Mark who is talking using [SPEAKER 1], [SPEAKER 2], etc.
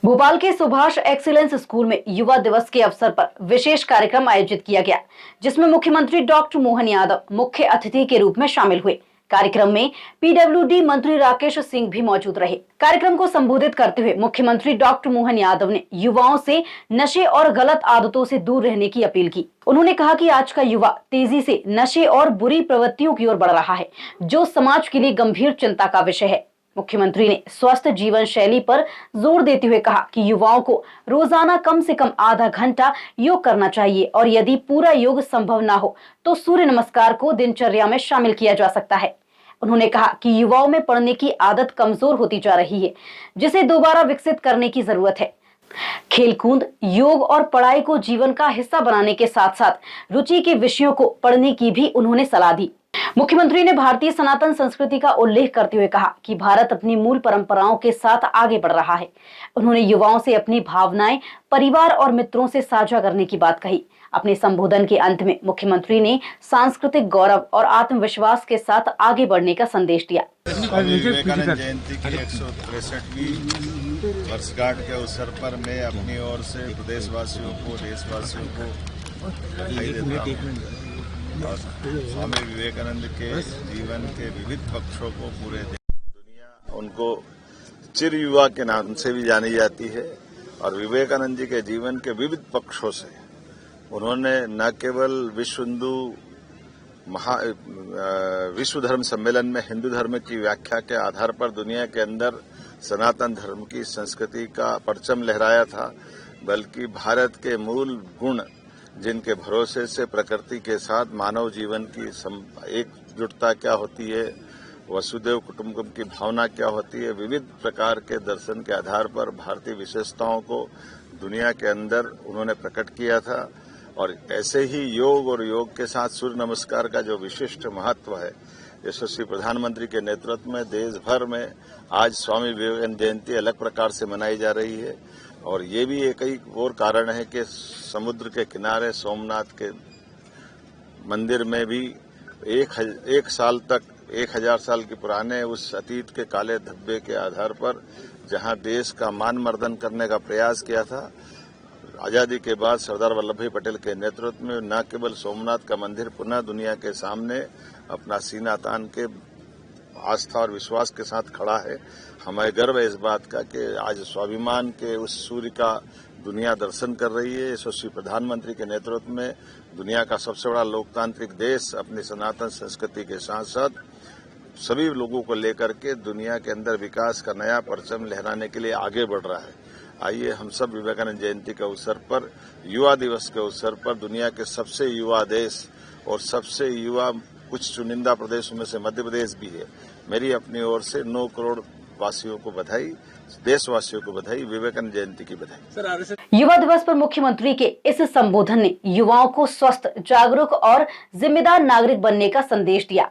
[SPEAKER 1] भोपाल के Subhash excellence school में युवा दिवस के अवसर पर विशेष कार्यक्रम आयोजित किया गया, जिसमें मुख्यमंत्री डॉक्टर मोहन यादव मुख्य अतिथि के रूप में शामिल हुए। कार्यक्रम में पीडब्ल्यूडी मंत्री राकेश सिंह भी मौजूद रहे। कार्यक्रम को संबोधित करते हुए मुख्यमंत्री डॉक्टर मोहन यादव ने युवाओं से नशे और गलत आदतों से दूर रहने की अपील की। उन्होंने कहा कि आज का युवा तेजी से नशे और बुरी प्रवृत्तियों की ओर बढ़ रहा है, जो समाज के लिए गंभीर चिंता का विषय है। मुख्यमंत्री ने स्वस्थ जीवन शैली पर जोर देते हुए कहा कि युवाओं को रोजाना कम से कम आधा घंटा योग करना चाहिए और यदि पूरा योग संभव ना हो तो सूर्य नमस्कार को दिनचर्या में शामिल किया जा सकता है। उन्होंने कहा कि युवाओं में पढ़ने की आदत कमजोर होती जा रही है, जिसे दोबारा विकसित करने की जरूरत है। खेलकूद, योग और पढ़ाई को जीवन का हिस्सा बनाने के साथ साथ रुचि के विषयों को पढ़ने की भी उन्होंने सलाह दी। मुख्यमंत्री ने भारतीय सनातन संस्कृति का उल्लेख करते हुए कहा कि भारत अपनी मूल परंपराओं के साथ आगे बढ़ रहा है। उन्होंने युवाओं से अपनी भावनाएं परिवार और मित्रों से साझा करने की बात कही। अपने संबोधन के अंत में मुख्यमंत्री ने सांस्कृतिक गौरव और आत्मविश्वास के साथ आगे बढ़ने का संदेश दिया।
[SPEAKER 2] स्वामी विवेकानंद जयंती की 163वीं वर्षगांठ के अवसर पर मैं अपनी ओर से प्रदेशवासियों को, देशवासियों को बधाई देता हूं और स्वामी विवेकानंद के जीवन के विविध पक्षों को पूरे दुनिया उनको चिर युवा के नाम से भी जानी जाती है। और विवेकानंद जी के जीवन के विविध पक्षों से उन्होंने न केवल विश्व धर्म सम्मेलन में हिंदू धर्म की व्याख्या के आधार पर दुनिया के अंदर सनातन धर्म की संस्कृति का परचम लहराया था, बल्कि भारत के मूल गुण जिनके भरोसे से प्रकृति के साथ मानव जीवन की एकजुटता क्या होती है, वसुदेव कुटुंबकम की भावना क्या होती है, विविध प्रकार के दर्शन के आधार पर भारतीय विशेषताओं को दुनिया के अंदर उन्होंने प्रकट किया था। और ऐसे ही योग और योग के साथ सूर्य नमस्कार का जो विशिष्ट महत्व है, यशस्वी प्रधानमंत्री के नेतृत्व में देश भर में आज स्वामी विवेकानंद जयंती अलग प्रकार से मनाई जा रही है। और ये भी एक और कारण है कि समुद्र के किनारे सोमनाथ के मंदिर में भी एक साल तक 1000 साल के पुराने उस अतीत के काले धब्बे के आधार पर जहां देश का मान मर्दन करने का प्रयास किया था, आजादी के बाद सरदार वल्लभ भाई पटेल के नेतृत्व में न केवल सोमनाथ का मंदिर पुनः दुनिया के सामने अपना सीना तान के आस्था और विश्वास के साथ खड़ा है। हमें गर्व है इस बात का कि आज स्वाभिमान के उस सूर्य का दुनिया दर्शन कर रही है। यशस्वी प्रधानमंत्री के नेतृत्व में दुनिया का सबसे बड़ा लोकतांत्रिक देश अपनी सनातन संस्कृति के साथ साथ सभी लोगों को लेकर के दुनिया के अंदर विकास का नया परचम लहराने के लिए आगे बढ़ रहा है। आइए हम सब विवेकानंद जयंती के अवसर पर, युवा दिवस के अवसर पर दुनिया के सबसे युवा देश और सबसे युवा कुछ चुनिंदा प्रदेशों में से मध्य प्रदेश भी है, मेरी अपनी ओर से 9 करोड़ वासियों को बधाई, देशवासियों को बधाई, विवेकानंद जयंती की बधाई।
[SPEAKER 1] युवा दिवस पर मुख्यमंत्री के इस संबोधन ने युवाओं को स्वस्थ, जागरूक और जिम्मेदार नागरिक बनने का संदेश दिया।